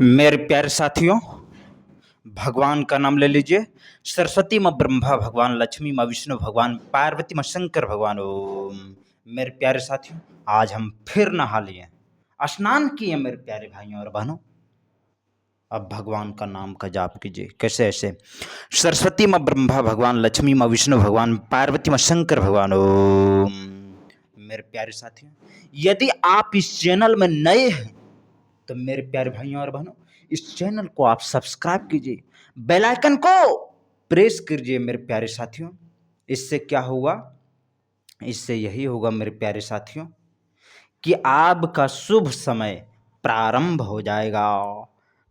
मेरे प्यारे साथियों, भगवान का नाम ले लीजिए। सरस्वती माँ ब्रह्मा भगवान, लक्ष्मी माँ विष्णु भगवान, पार्वती माँ शंकर भगवान। ओम। मेरे प्यारे साथियों, आज हम फिर नहा लिए, स्नान किए मेरे प्यारे भाइयों और बहनों। अब भगवान का नाम का जाप कीजिए। कैसे? ऐसे सरस्वती माँ ब्रह्मा भगवान, लक्ष्मी माँ विष्णु भगवान, पार्वती माँ शंकर भगवान। ओम। मेरे प्यारे साथियों, यदि आप इस चैनल में नए हैं तो मेरे प्यारे भाइयों और बहनों, इस चैनल को आप सब्सक्राइब कीजिए, बेल आइकन को प्रेस कीजिए मेरे प्यारे साथियों। इससे क्या होगा? इससे यही होगा मेरे प्यारे साथियों कि आपका शुभ समय प्रारंभ हो जाएगा।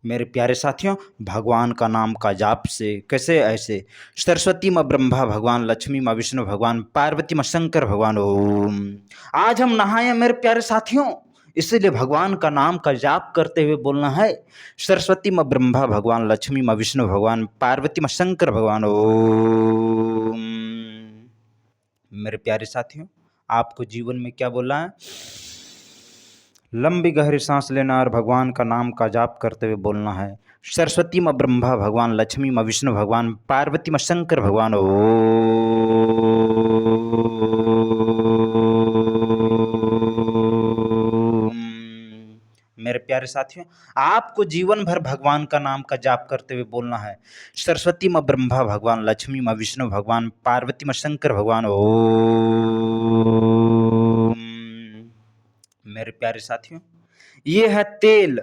मेरे प्यारे साथियों, भगवान का नाम का जाप से कैसे? ऐसे सरस्वती माँ ब्रह्मा भगवान, लक्ष्मी माँ विष्णु भगवान, पार्वती माँ शंकर भगवान। ओम। आज हम नहाए मेरे प्यारे साथियों, इसीलिए भगवान का नाम का जाप करते हुए बोलना है, सरस्वती माँ ब्रह्मा भगवान, लक्ष्मी माँ विष्णु भगवान, पार्वती माँ शंकर भगवान। ओम। मेरे प्यारे साथियों, आपको जीवन में क्या बोलना है? लंबी गहरी सांस लेना और भगवान का नाम का जाप करते हुए बोलना है, सरस्वती माँ ब्रह्मा भगवान, लक्ष्मी माँ विष्णु भगवान, पार्वती माँ शंकर भगवान। ओम। मेरे प्यारे साथियों, आपको जीवन भर भगवान का नाम का जाप करते हुए बोलना है, सरस्वती माँ ब्रह्मा भगवान, लक्ष्मी माँ विष्णु भगवान, पार्वती माँ शंकर भगवान। ओम। मेरे प्यारे साथियों, ये है तेल।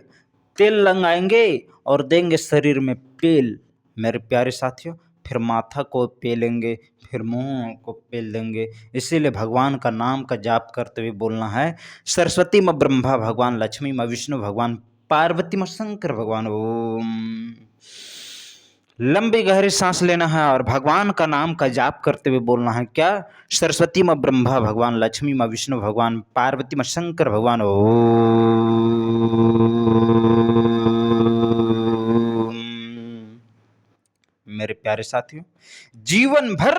तेल लगाएंगे और देंगे शरीर में पेल। मेरे प्यारे साथियों, फिर माथा को पेलेंगे, फिर मुंह को पेल देंगे। इसीलिए भगवान का नाम का जाप करते हुए बोलना है, सरस्वती माँ ब्रह्मा भगवान, लक्ष्मी माँ विष्णु भगवान, पार्वती माँ शंकर भगवान। ओम। लंबी गहरी सांस लेना है और भगवान का नाम का जाप करते हुए बोलना है, क्या? सरस्वती माँ ब्रह्मा भगवान, लक्ष्मी माँ विष्णु भगवान, पार्वती माँ शंकर भगवान। ओम। मेरे प्यारे साथियों, जीवन भर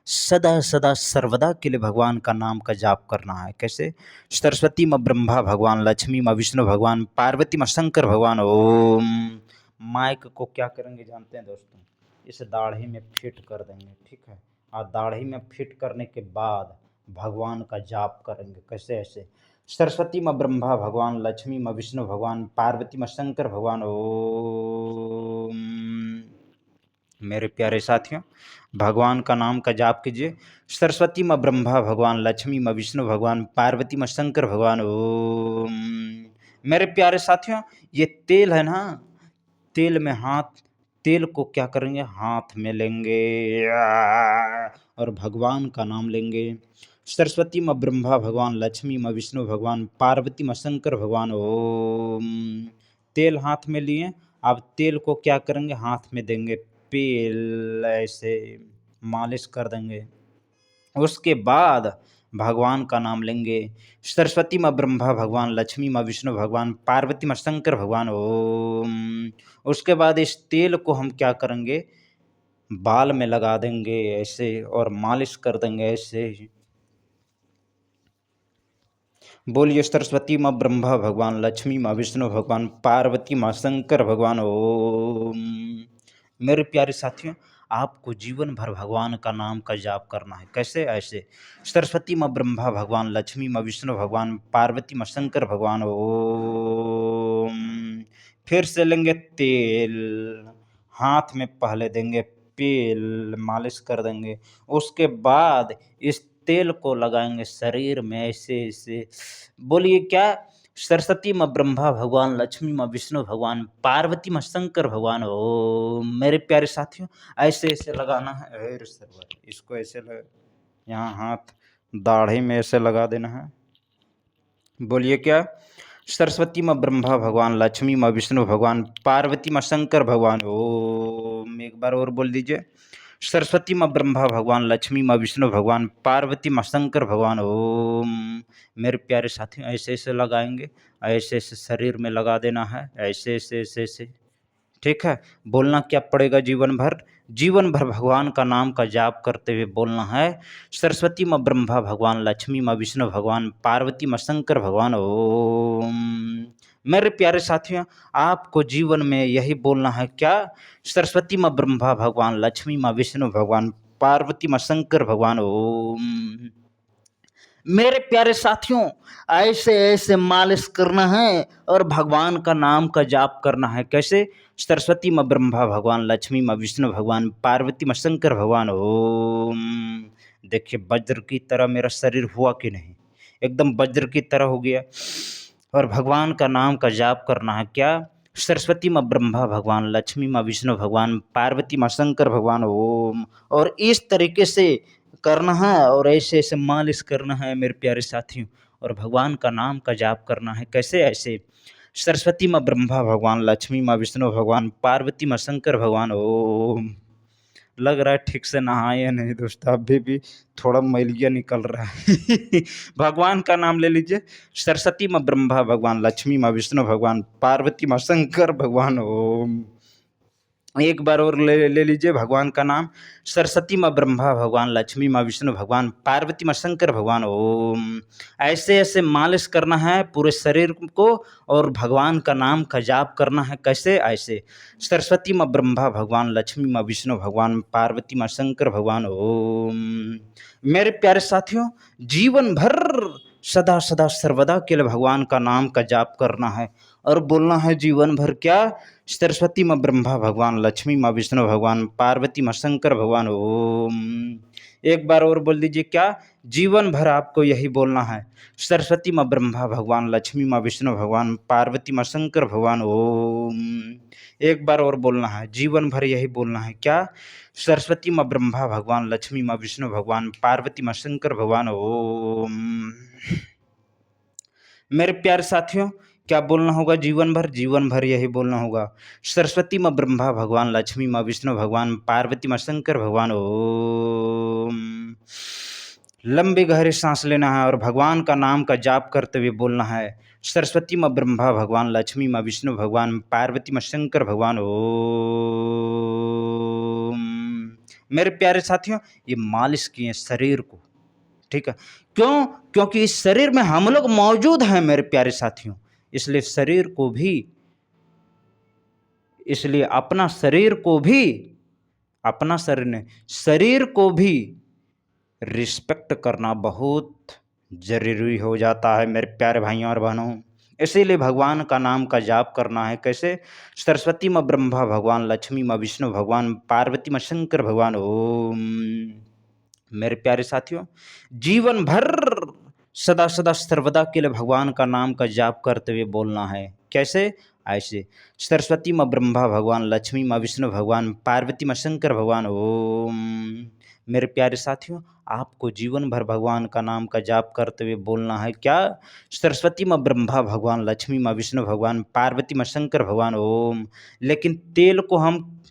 सदा सदा सर्वदा के लिए भगवान का नाम का जाप करना है। कैसे? सरस्वती माँ ब्रह्मा भगवान, लक्ष्मी माँ विष्णु भगवान, पार्वती माँ शंकर भगवान। ओम। माइक को क्या करेंगे जानते हैं दोस्तों? इस दाढ़ी में फिट कर देंगे, ठीक है? और दाढ़ी में फिट करने के बाद भगवान का जाप करेंगे। कैसे? ऐसे सरस्वती माँ ब्रह्मा भगवान, लक्ष्मी माँ विष्णु भगवान, पार्वती माँ शंकर भगवान। ओम। मेरे प्यारे साथियों, भगवान का नाम का जाप कीजिए, सरस्वती माँ ब्रह्मा भगवान, लक्ष्मी माँ विष्णु भगवान, पार्वती माँ शंकर भगवान। ओम। मेरे प्यारे साथियों, ये तेल है ना, तेल में हाथ, तेल को क्या करेंगे? हाथ में लेंगे और भगवान का नाम लेंगे, सरस्वती माँ ब्रह्मा भगवान, लक्ष्मी माँ विष्णु भगवान, पार्वती माँ शंकर भगवान। ओम। तेल हाथ में लिए, अब तेल को क्या करेंगे? हाथ में देंगे, पेल ऐसे मालिश कर देंगे। उसके बाद भगवान का नाम लेंगे, सरस्वती माँ ब्रह्मा भगवान, लक्ष्मी माँ विष्णु भगवान, पार्वती माँ शंकर भगवान। ओम। उसके बाद इस तेल को हम क्या करेंगे? बाल में लगा देंगे ऐसे और मालिश कर देंगे ऐसे। बोलिए सरस्वती माँ ब्रह्मा भगवान, लक्ष्मी माँ विष्णु भगवान, पार्वती माँ शंकर भगवान। ओम। मेरे प्यारे साथियों, आपको जीवन भर भगवान का नाम का जाप करना है। कैसे? ऐसे सरस्वती माँ ब्रह्मा भगवान, लक्ष्मी माँ विष्णु भगवान, पार्वती माँ शंकर भगवान। ओम। फिर से लेंगे तेल, हाथ में पहले देंगे पेल, मालिश कर देंगे। उसके बाद इस तेल को लगाएंगे शरीर में ऐसे ऐसे। बोलिए क्या? सरस्वती माँ ब्रह्मा भगवान, लक्ष्मी माँ विष्णु भगवान, पार्वती माँ शंकर भगवान। ओ मेरे प्यारे साथियों, ऐसे ऐसे लगाना है। अरे सरवर, इसको ऐसे यहाँ हाथ दाढ़ी में ऐसे लगा देना है। बोलिए क्या? सरस्वती माँ ब्रह्मा भगवान, लक्ष्मी माँ विष्णु भगवान, पार्वती माँ शंकर भगवान। ओम। एक बार और बोल दीजिए, सरस्वती माँ ब्रह्मा भगवान, लक्ष्मी माँ विष्णु भगवान, पार्वती माँ शंकर भगवान। ओम। मेरे प्यारे साथियों, ऐसे ऐसे लगाएंगे, ऐसे ऐसे शरीर में लगा देना है, ऐसे ऐसे ऐसे ऐसे। ठीक है? बोलना क्या पड़ेगा? जीवन भर, जीवन भर भगवान का नाम का जाप करते हुए बोलना है, सरस्वती माँ ब्रह्मा भगवान, लक्ष्मी माँ विष्णु भगवान, पार्वती माँ शंकर भगवान। ओम। मेरे प्यारे साथियों, आपको जीवन में यही बोलना है क्या? सरस्वती माँ ब्रह्मा भगवान, लक्ष्मी माँ विष्णु भगवान, पार्वती माँ शंकर भगवान ओम। मेरे प्यारे साथियों, ऐसे ऐसे मालिश करना है और भगवान का नाम का जाप करना है। कैसे? सरस्वती माँ ब्रह्मा भगवान, लक्ष्मी माँ विष्णु भगवान, पार्वती माँ शंकर भगवान ओम। देखिए वज्र की तरह मेरा शरीर हुआ कि नहीं, एकदम वज्र की तरह हो गया। और भगवान का नाम का जाप करना है क्या? सरस्वती माँ ब्रह्मा भगवान, लक्ष्मी माँ विष्णु भगवान, पार्वती माँ शंकर भगवान ओम। और इस तरीके से करना है और ऐसे ऐसे मालिश करना है मेरे प्यारे साथियों। और भगवान का नाम का जाप करना है। कैसे? ऐसे सरस्वती माँ ब्रह्मा भगवान, लक्ष्मी माँ विष्णु भगवान, पार्वती माँ शंकर भगवान ओम। लग रहा है ठीक से नहाए नहीं दोस्तों, अभी भी थोड़ा मैलिया निकल रहा है। भगवान का नाम ले लीजिए। सरस्वती माँ ब्रह्मा भगवान, लक्ष्मी माँ विष्णु भगवान, पार्वती माँ शंकर भगवान ओम। एक बार और ले लीजिए भगवान का नाम। सरस्वती माँ ब्रह्मा भगवान, लक्ष्मी माँ विष्णु भगवान, पार्वती माँ शंकर भगवान ओम। ऐसे ऐसे मालिश करना है पूरे शरीर को और भगवान का नाम का जाप करना है। कैसे? ऐसे सरस्वती माँ ब्रह्मा भगवान, लक्ष्मी माँ विष्णु भगवान, पार्वती माँ शंकर भगवान ओम। मेरे प्यारे साथियों, जीवन भर सदा सदा सर्वदा के लिए भगवान का नाम का जाप करना है और बोलना है जीवन भर क्या? सरस्वती माँ ब्रह्मा भगवान, लक्ष्मी माँ विष्णु भगवान, पार्वती माँ शंकर भगवान ओम। एक बार और बोल दीजिए क्या? जीवन भर आपको यही बोलना है। सरस्वती माँ ब्रह्मा भगवान, लक्ष्मी माँ विष्णु भगवान, पार्वती माँ शंकर भगवान ओम। एक बार और बोलना है, जीवन भर यही बोलना है क्या? सरस्वती माँ ब्रह्मा भगवान, लक्ष्मी माँ विष्णु भगवान, पार्वती माँ शंकर भगवान ओम। मेरे प्यारे साथियों, क्या बोलना होगा जीवन भर? जीवन भर यही बोलना होगा। सरस्वती माँ ब्रह्मा भगवान, लक्ष्मी माँ विष्णु भगवान, पार्वती माँ शंकर भगवान ओम। लंबी गहरी सांस लेना है और भगवान का नाम का जाप करते हुए बोलना है। सरस्वती माँ ब्रह्मा भगवान, लक्ष्मी माँ विष्णु भगवान, पार्वती माँ शंकर भगवान ओम। मेरे प्यारे साथियों, ये मालिश किए शरीर को, ठीक है? क्यों? क्योंकि इस शरीर में हम लोग मौजूद हैं मेरे प्यारे साथियों। इसलिए शरीर को भी, इसलिए अपना शरीर ने शरीर को भी रिस्पेक्ट करना बहुत जरूरी हो जाता है मेरे प्यारे भाइयों और बहनों। इसीलिए भगवान का नाम का जाप करना है। कैसे? सरस्वती माँ ब्रह्मा भगवान, लक्ष्मी माँ विष्णु भगवान, पार्वती माँ शंकर भगवान ओम। मेरे प्यारे साथियों, जीवन भर सदा सदा सर्वदा के लिए भगवान का नाम का जाप करते हुए बोलना है। कैसे? ऐसे सरस्वती माँ ब्रह्मा भगवान, लक्ष्मी माँ विष्णु भगवान, पार्वती माँ शंकर भगवान ओम। मेरे प्यारे साथियों, आपको जीवन भर भगवान का नाम का जाप करते हुए बोलना है क्या? सरस्वती माँ ब्रह्मा भगवान, लक्ष्मी माँ विष्णु भगवान, पार्वती माँ शंकर भगवान ओम। लेकिन तेल को हम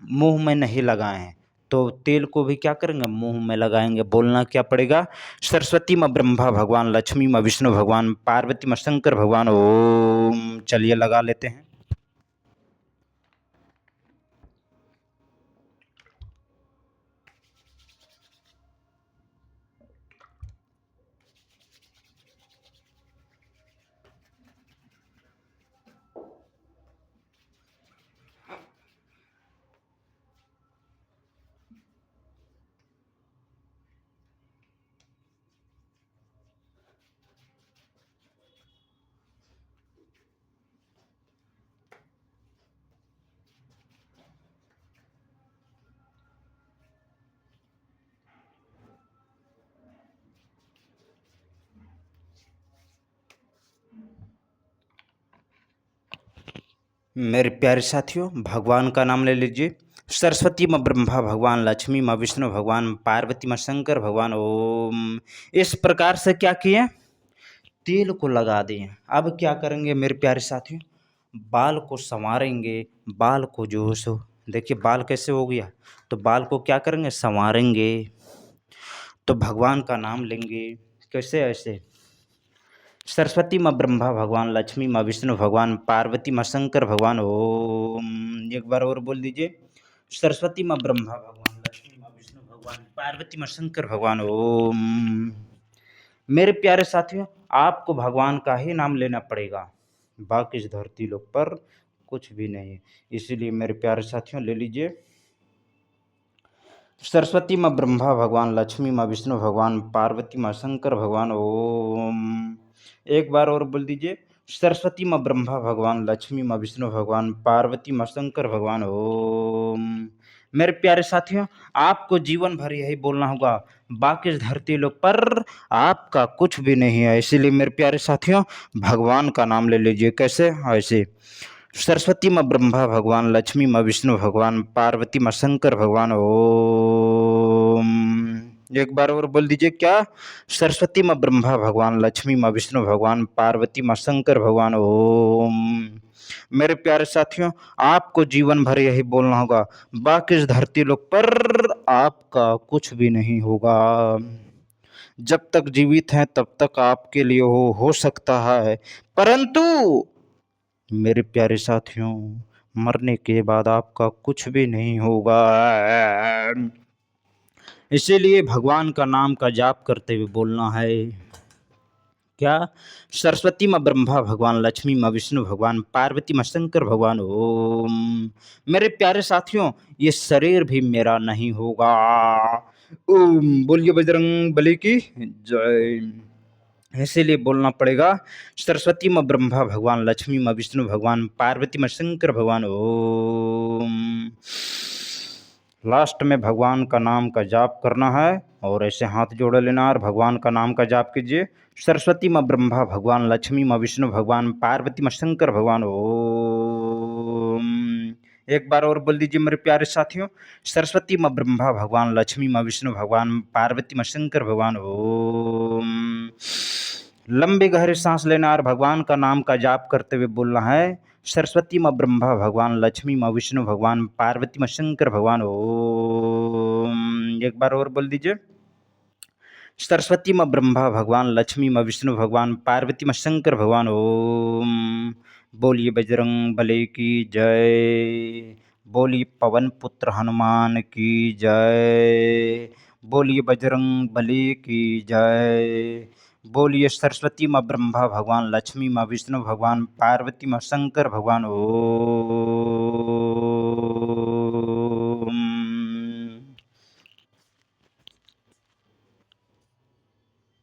मुंह में नहीं लगाए हैं, तो तेल को भी क्या करेंगे? मुंह में लगाएंगे। बोलना क्या पड़ेगा? सरस्वती माँ ब्रह्मा भगवान, लक्ष्मी माँ विष्णु भगवान, पार्वती माँ शंकर भगवान ओम। चलिए लगा लेते हैं। मेरे प्यारे साथियों, भगवान का नाम ले लीजिए। सरस्वती माँ ब्रह्मा भगवान, लक्ष्मी माँ विष्णु भगवान, पार्वती माँ शंकर भगवान ओम। इस प्रकार से क्या किए? तेल को लगा दिए। अब क्या करेंगे मेरे प्यारे साथियों? बाल को संवारेंगे। बाल को जो है सो देखिए बाल कैसे हो गया, तो बाल को क्या करेंगे? संवारेंगे। तो भगवान का नाम लेंगे। कैसे? ऐसे सरस्वती माँ ब्रह्मा भगवान, लक्ष्मी माँ विष्णु भगवान, पार्वती माँ शंकर भगवान ओम। एक बार और बोल दीजिए। सरस्वती माँ ब्रह्मा भगवान, लक्ष्मी माँ विष्णु भगवान, पार्वती माँ शंकर भगवान ओम। मेरे प्यारे साथियों, आपको भगवान का ही नाम लेना पड़ेगा, बाकी इस धरती लोक पर कुछ भी नहीं है। इसीलिए मेरे प्यारे साथियों ले लीजिए, सरस्वती माँ ब्रह्मा भगवान, लक्ष्मी माँ विष्णु भगवान, पार्वती माँ शंकर भगवान। ओम, एक बार और बोल दीजिए, सरस्वती माँ ब्रह्मा भगवान, लक्ष्मी माँ विष्णु भगवान, पार्वती माँ शंकर भगवान। ओम। मेरे प्यारे साथियों, आपको जीवन भर यही बोलना होगा, बाकी इस धरती लोक पर आपका कुछ भी नहीं है। इसीलिए मेरे प्यारे साथियों, भगवान का नाम ले लीजिए। कैसे? ऐसे, सरस्वती माँ ब्रह्मा भगवान, लक्ष्मी माँ विष्णु भगवान, पार्वती माँ शंकर भगवान। ओम, एक बार और बोल दीजिए, क्या? सरस्वती माँ ब्रह्मा भगवान, लक्ष्मी माँ विष्णु भगवान, पार्वती माँ शंकर भगवान। ओम। मेरे प्यारे साथियों, आपको जीवन भर यही बोलना होगा, बाकी इस धरती लोक पर आपका कुछ भी नहीं होगा। जब तक जीवित हैं तब तक आपके लिए हो सकता है, परंतु मेरे प्यारे साथियों, मरने के बाद आपका कुछ भी नहीं होगा। इसीलिए भगवान का नाम का जाप करते हुए बोलना है, क्या? सरस्वती माँ ब्रह्मा भगवान, लक्ष्मी माँ विष्णु भगवान, पार्वती माँ शंकर भगवान। ओम। मेरे प्यारे साथियों, ये शरीर भी मेरा नहीं होगा। ओम, बोलिए बजरंग बली की जय। इसीलिए बोलना पड़ेगा, सरस्वती माँ ब्रह्मा भगवान, लक्ष्मी माँ विष्णु भगवान, पार्वती माँ शंकर भगवान। ओम। लास्ट में भगवान का नाम का जाप करना है और ऐसे हाथ जोड़े लेना और भगवान का नाम का जाप कीजिए। सरस्वती माँ ब्रह्मा भगवान, लक्ष्मी माँ विष्णु भगवान, पार्वती माँ शंकर भगवान। ओम। एक बार और बोल दीजिए मेरे प्यारे साथियों, सरस्वती माँ ब्रह्मा भगवान, लक्ष्मी माँ विष्णु भगवान, पार्वती माँ शंकर भगवान। ओम। लंबी गहरी सांस लेना और भगवान का नाम का जाप करते हुए बोलना है, सरस्वती माँ ब्रह्मा भगवान, लक्ष्मी माँ विष्णु भगवान, पार्वती माँ शंकर भगवान। ओम। एक बार और बोल दीजिए, सरस्वती माँ ब्रह्मा भगवान, लक्ष्मी माँ विष्णु भगवान, पार्वती माँ शंकर भगवान। ओम। बोलिए बजरंग बली की जय। बोलिए पवन पुत्र हनुमान की जय। बोलिए बजरंग बली की जय। बोलिए सरस्वती माँ ब्रह्मा भगवान, लक्ष्मी माँ विष्णु भगवान, पार्वती माँ शंकर भगवान। ओम।